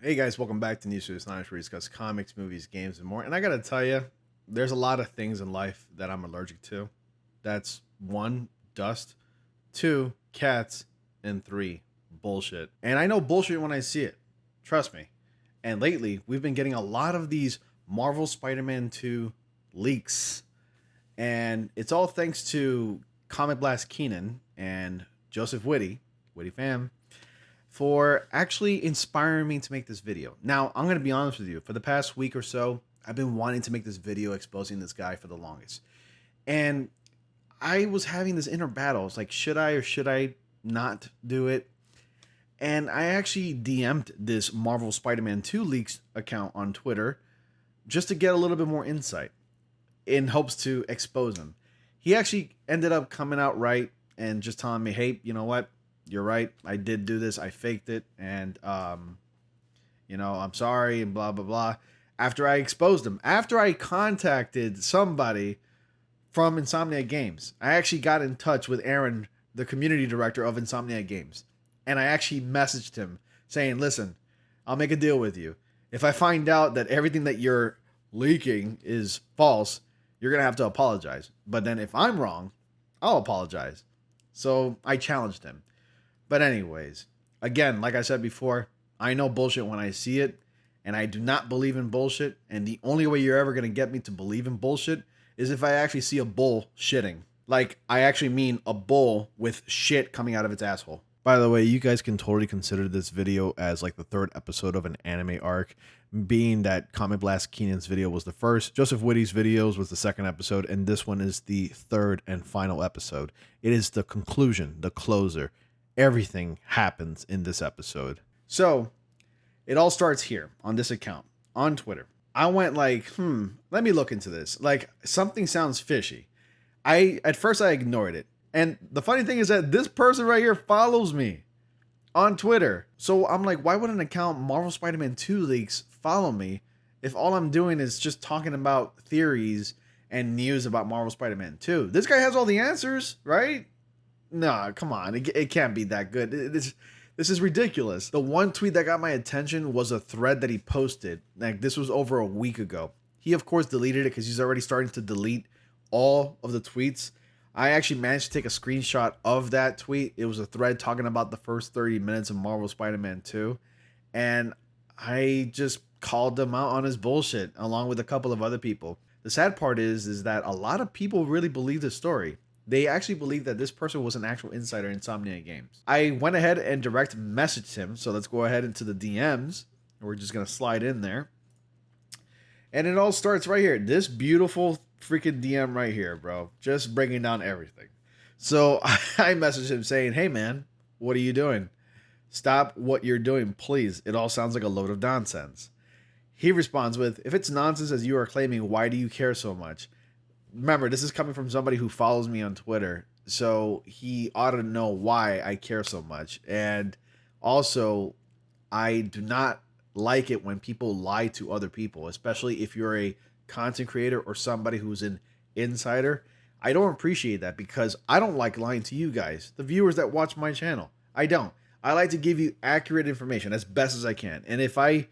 Hey guys, welcome back to News News Nice, where we discuss comics, movies, games, and more. And I gotta tell you, there's a lot of things in life that I'm allergic to. That's one, dust, two, cats, and three, bullshit. And I know bullshit when I see it. Trust me. And lately, we've been getting a lot of these Marvel Spider-Man 2 leaks. And it's all thanks to Comic Blast Keenan and Joseph Witty fam, for actually inspiring me to make this video. Now, I'm going to be honest with you. For the past week or so, I've been wanting to make this video exposing this guy for the longest. And I was having this inner battle. It's like, should I or should I not do it? And I actually DM'd this Marvel Spider-Man 2 leaks account on Twitter just to get a little bit more insight in hopes to expose him. He actually ended up coming out right and just telling me, hey, you know what? You're right. I did do this. I faked it. And, I'm sorry and blah, blah, blah. After I exposed him, after I contacted somebody from Insomniac Games, I actually got in touch with Aaron, the community director of Insomniac Games. And I actually messaged him saying, listen, I'll make a deal with you. If I find out that everything that you're leaking is false, you're going to have to apologize. But then if I'm wrong, I'll apologize. So I challenged him. But anyways, again, like I said before, I know bullshit when I see it, and I do not believe in bullshit. And the only way you're ever going to get me to believe in bullshit is if I actually see a bull shitting. Like, I actually mean a bull with shit coming out of its asshole. By the way, you guys can totally consider this video as like the third episode of an anime arc, being that Comic Blast Keenan's video was the first, Joseph Witty's videos was the second episode, and this one is the third and final episode. It is the conclusion, the closer. Everything happens in this episode. So it all starts here on this account on Twitter. I went like, let me look into this. Like, something sounds fishy. At first I ignored it. And the funny thing is that this person right here follows me on Twitter. So I'm like, why would an account Marvel Spider-Man 2 leaks follow me if all I'm doing is just talking about theories and news about Marvel Spider-Man 2? This guy has all the answers, right? No, come on. It can't be that good. This is ridiculous. The one tweet that got my attention was a thread that he posted. Like, this was over a week ago. He, of course, deleted it because he's already starting to delete all of the tweets. I actually managed to take a screenshot of that tweet. It was a thread talking about the first 30 minutes of Marvel Spider-Man 2. And I just called him out on his bullshit along with a couple of other people. The sad part is that a lot of people really believe this story. They actually believe that this person was an actual insider in Insomniac Games. I went ahead and direct messaged him. So let's go ahead into the DMs. We're just going to slide in there. And it all starts right here. This beautiful freaking DM right here, bro. Just breaking down everything. So I messaged him saying, hey, man, what are you doing? Stop what you're doing, please. It all sounds like a load of nonsense. He responds with, if it's nonsense as you are claiming, why do you care so much? Remember, this is coming from somebody who follows me on Twitter, so he ought to know why I care so much. And also, I do not like it when people lie to other people, especially if you're a content creator or somebody who's an insider. I don't appreciate that because I don't like lying to you guys, the viewers that watch my channel. I don't. I like to give you accurate information as best as I can. And if I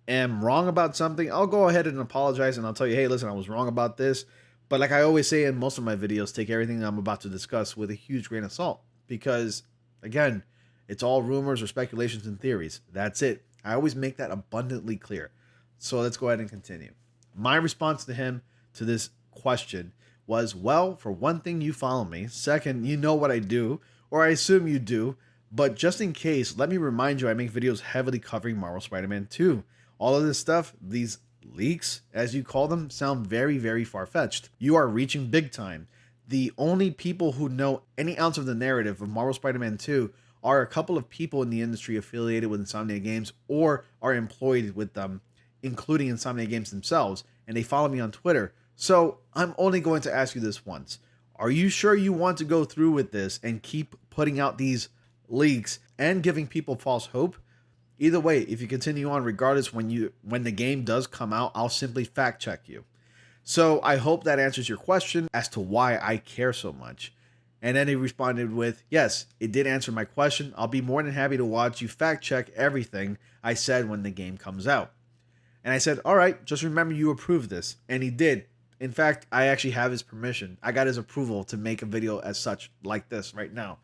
am wrong about something, I'll go ahead and apologize and I'll tell you, hey, listen, I was wrong about this. But like I always say in most of my videos, take everything I'm about to discuss with a huge grain of salt. Because, again, it's all rumors or speculations and theories. That's it. I always make that abundantly clear. So let's go ahead and continue. My response to him to this question was, well, for one thing, you follow me. Second, you know what I do, or I assume you do. But just in case, let me remind you, I make videos heavily covering Marvel Spider-Man 2. All of this stuff, these leaks, as you call them, sound very, very far-fetched. You are reaching big time. The only people who know any ounce of the narrative of Marvel Spider-Man 2 are a couple of people in the industry affiliated with Insomniac Games or are employed with them, including Insomniac Games themselves, and they follow me on Twitter. So I'm only going to ask you this once. Are you sure you want to go through with this and keep putting out these leaks and giving people false hope? Either way, if you continue on, regardless, when the game does come out, I'll simply fact check you. So I hope that answers your question as to why I care so much. And then he responded with, yes, it did answer my question. I'll be more than happy to watch you fact check everything I said when the game comes out. And I said, all right, just remember you approved this. And he did. In fact, I actually have his permission. I got his approval to make a video as such like this right now.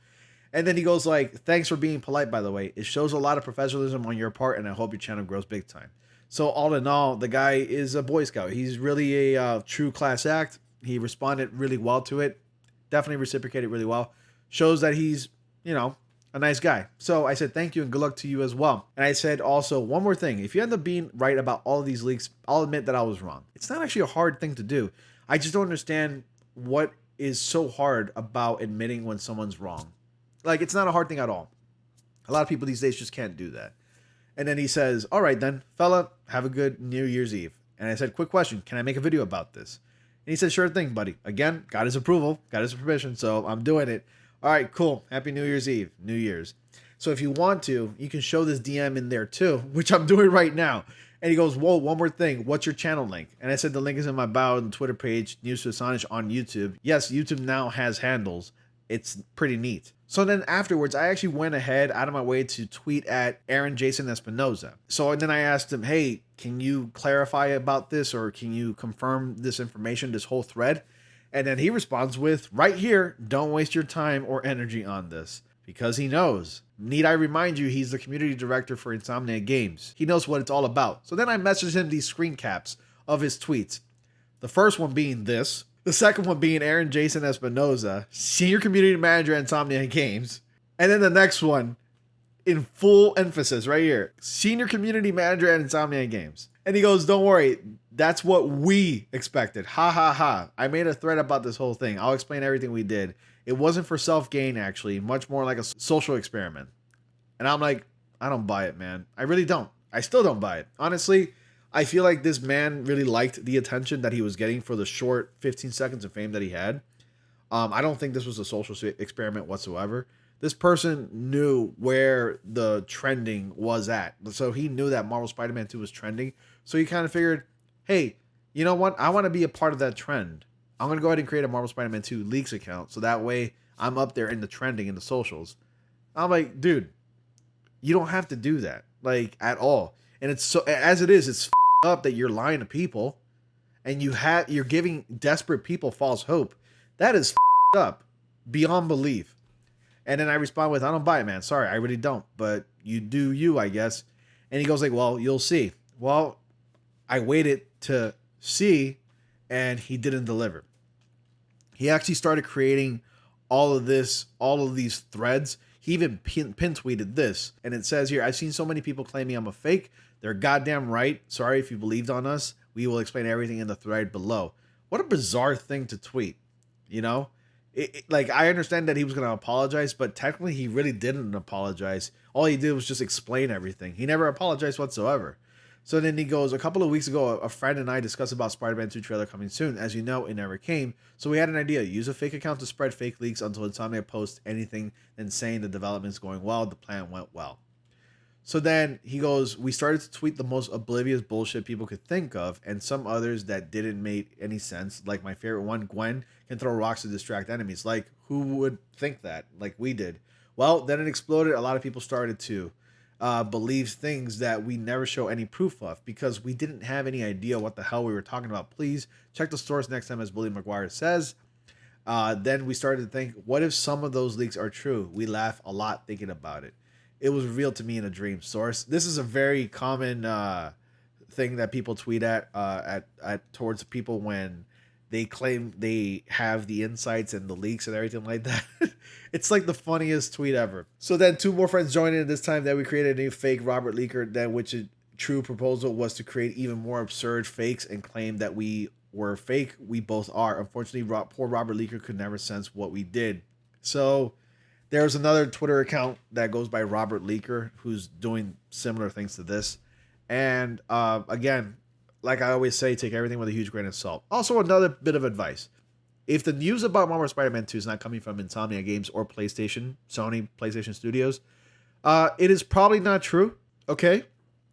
And then he goes like, thanks for being polite, by the way. It shows a lot of professionalism on your part, and I hope your channel grows big time. So all in all, the guy is a Boy Scout. He's really a true class act. He responded really well to it. Definitely reciprocated really well. Shows that he's, you know, a nice guy. So I said, thank you and good luck to you as well. And I said also, one more thing. If you end up being right about all of these leaks, I'll admit that I was wrong. It's not actually a hard thing to do. I just don't understand what is so hard about admitting when someone's wrong. Like, it's not a hard thing at all. A lot of people these days just can't do that. And then he says, all right then, fella, have a good New Year's Eve. And I said, quick question, can I make a video about this? And he said, sure thing, buddy. Again, got his approval, got his permission, so I'm doing it. All right, cool. Happy New Year's Eve. New Year's. So if you want to, you can show this DM in there too, which I'm doing right now. And he goes, whoa, one more thing. What's your channel link? And I said, the link is in my bio on the Twitter page, News to Astonish on YouTube. Yes, YouTube now has handles. It's pretty neat. So then afterwards, I actually went ahead out of my way to tweet at Aaron Jason Espinoza. So then I asked him, hey, can you clarify about this, or can you confirm this information, this whole thread? And then he responds with, right here, don't waste your time or energy on this. Because he knows. Need I remind you, he's the community director for Insomniac Games. He knows what it's all about. So then I messaged him these screen caps of his tweets. The first one being this. The second one being Aaron Jason Espinoza, senior community manager at Insomniac Games. And then the next one, in full emphasis right here, senior community manager at Insomniac Games. And he goes, don't worry, that's what we expected. Ha ha ha. I made a thread about this whole thing. I'll explain everything we did. It wasn't for self-gain, actually, much more like a social experiment. And I'm like, I don't buy it, man. I really don't. I still don't buy it. Honestly, I feel like this man really liked the attention that he was getting for the short 15 seconds of fame that he had. I don't think this was a social experiment whatsoever. This person knew where the trending was at. So he knew that Marvel Spider-Man 2 was trending. So he kind of figured, hey, you know what? I want to be a part of that trend. I'm going to go ahead and create a Marvel Spider-Man 2 leaks account. So that way I'm up there in the trending in the socials. I'm like, dude, you don't have to do that, like, at all. And it's so, as it is, it's up that you're lying to people and you're giving desperate people false hope. That is up beyond belief. And then I respond with, I don't buy it, man. Sorry, I really don't. But you do you, I guess. And he goes like, well, you'll see. Well, I waited to see, and he didn't deliver. He actually started creating all of these threads. He even pin tweeted this. And it says here, I've seen so many people claiming I'm a fake. They're goddamn right. Sorry if you believed on us. We will explain everything in the thread below. What a bizarre thing to tweet, you know? Like, I understand that he was going to apologize, but technically he really didn't apologize. All he did was just explain everything. He never apologized whatsoever. So then he goes, a couple of weeks ago, a friend and I discussed about Spider-Man 2 trailer coming soon. As you know, it never came. So we had an idea. Use a fake account to spread fake leaks until Insomniac posts anything and saying the development's going well. The plan went well. So then he goes, we started to tweet the most oblivious bullshit people could think of, and some others that didn't make any sense. Like my favorite one, Gwen can throw rocks to distract enemies. Like, who would think that? Like we did. Well, then it exploded. A lot of people started to believe things that we never show any proof of because we didn't have any idea what the hell we were talking about. Please check the source next time, as Billy McGuire says. Then we started to think, what if some of those leaks are true? We laugh a lot thinking about it. It was revealed to me in a dream. Source. This is a very common thing that people tweet at towards people when they claim they have the insights and the leaks and everything like that. It's like the funniest tweet ever. So then two more friends joined in this time that we created a new fake Robert Leaker, that which a true proposal was to create even more absurd fakes and claim that we were fake. We both are. Unfortunately, poor Robert Leaker could never sense what we did. So there's another Twitter account that goes by Robert Leaker who's doing similar things to this. And again, like I always say, take everything with a huge grain of salt. Also, another bit of advice. If the news about Marvel Spider-Man 2 is not coming from Insomniac Games or PlayStation, Sony, PlayStation Studios, it is probably not true, okay?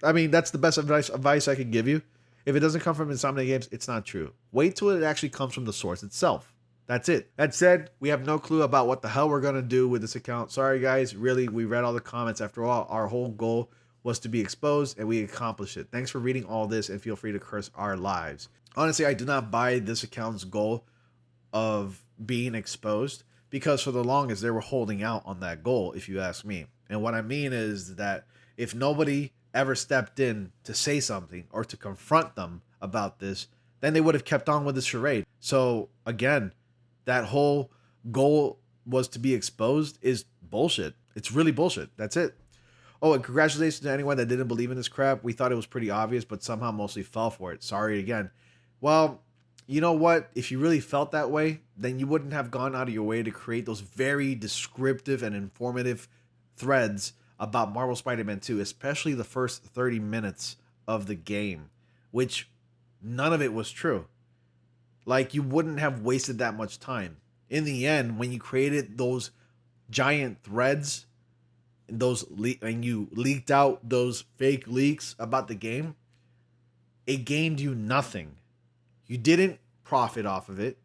I mean, that's the best advice I can give you. If it doesn't come from Insomniac Games, it's not true. Wait till it actually comes from the source itself. That's it. That said, we have no clue about what the hell we're going to do with this account. Sorry, guys. Really, we read all the comments. After all, our whole goal was to be exposed, and we accomplished it. Thanks for reading all this, and feel free to curse our lives. Honestly, I do not buy this account's goal of being exposed, because for the longest, they were holding out on that goal, if you ask me. And what I mean is that if nobody ever stepped in to say something or to confront them about this, then they would have kept on with this charade. So, again, that whole goal was to be exposed is bullshit. It's really bullshit. That's it. Oh, and congratulations to anyone that didn't believe in this crap. We thought it was pretty obvious, but somehow mostly fell for it. Sorry again. Well, you know what? If you really felt that way, then you wouldn't have gone out of your way to create those very descriptive and informative threads about Marvel Spider-Man 2, especially the first 30 minutes of the game, which none of it was true. Like, you wouldn't have wasted that much time. In the end, when you created those giant threads, and you leaked out those fake leaks about the game, it gained you nothing. You didn't profit off of it.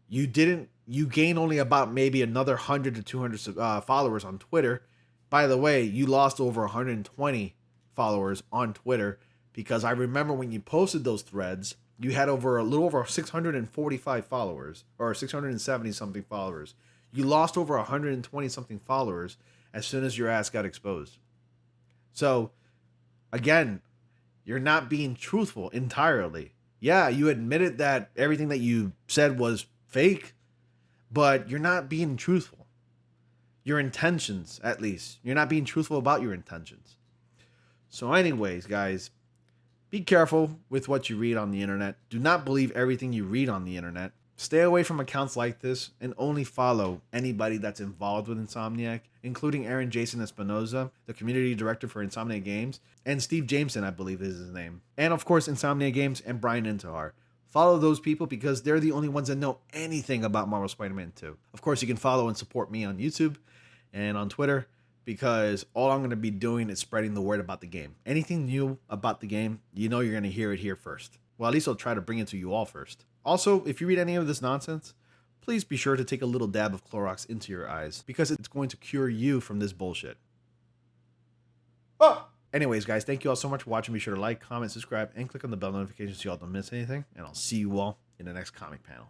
You gained only about maybe another 100 to 200 followers on Twitter. By the way, you lost over 120 followers on Twitter, because I remember when you posted those threads, you had a little over 645 followers, or 670 something followers. You lost over 120 something followers as soon as your ass got exposed. So, again, you're not being truthful entirely. Yeah, you admitted that everything that you said was fake, but you're not being truthful. Your intentions, at least. You're not being truthful about your intentions. So anyways, guys, be careful with what you read on the internet. Do not believe everything you read on the internet. Stay away from accounts like this, and only follow anybody that's involved with Insomniac, including Aaron Jason Espinoza, the community director for Insomniac Games, and Steve Jameson, I believe is his name. And of course, Insomniac Games and Brian Intihar. Follow those people because they're the only ones that know anything about Marvel Spider-Man 2. Of course, you can follow and support me on YouTube and on Twitter, because all I'm going to be doing is spreading the word about the game. Anything new about the game, you know you're going to hear it here first. Well, at least I'll try to bring it to you all first. Also, if you read any of this nonsense, please be sure to take a little dab of Clorox into your eyes, because it's going to cure you from this bullshit. Oh! Anyways, guys, thank you all so much for watching. Be sure to like, comment, subscribe, and click on the bell notifications so y'all don't miss anything. And I'll see you all in the next comic panel.